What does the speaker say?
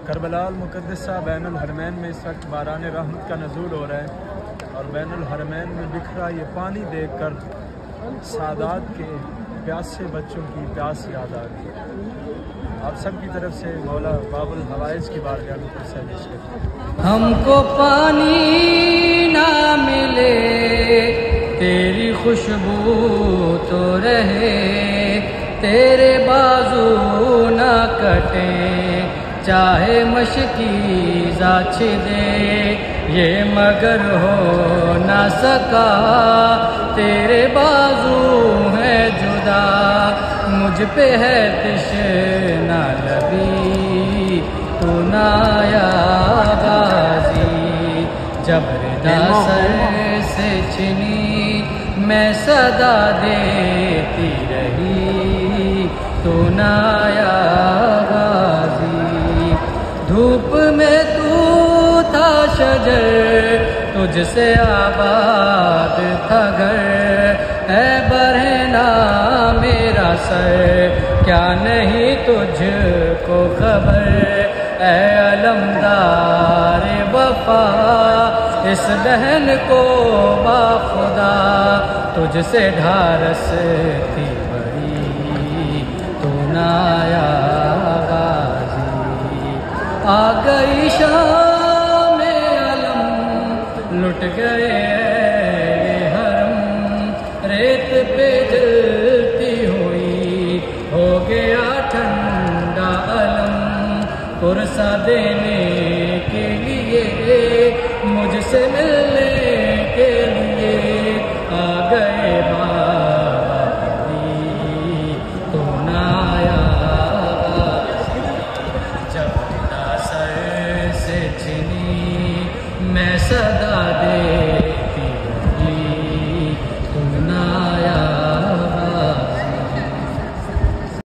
Karbala मुक़द्दसा बैनुल हरमैन में इस वक्त बारान रहमत का नज़ूल हो रहा है और बैनुल हरमैन में बिखरा ये पानी देखकर सादात के प्यासे बच्चों की प्यास याद आ रही है। आप सब की तरफ से मौला बाबुल हवाइज की बारगाह में पेश करते। हमको पानी ना मिले तेरी खुशबू तो रहे, तेरे बाजू ना कटे चाहे मशकीज़ा छिदे, ये मगर हो ना सका तेरे बाजू है जुदा, मुझ पे है तिश्ना लबी तू ना आया गाज़ी, जब रिदा सर से छिनी मैं सदा देती रही तू ना आया गाज़ी, धूप में तू था शजर तुझसे आबाद था घर, है बरहना मेरा सर क्या नहीं तुझको खबर, ऐ अलमदार वफा इस बहन को बाखुदा तुझसे ढारस थी बड़ी तू ना आया गाज़ी, आ गई शाम अलम लुट गए हरम, रेत पे जलती हुई हो गया ठंडा अलम, पुरसा देने के लिए मुझसे मिलने के लिए आ गए बाबी तू ना आया, जब सर से छिनी मैं सदा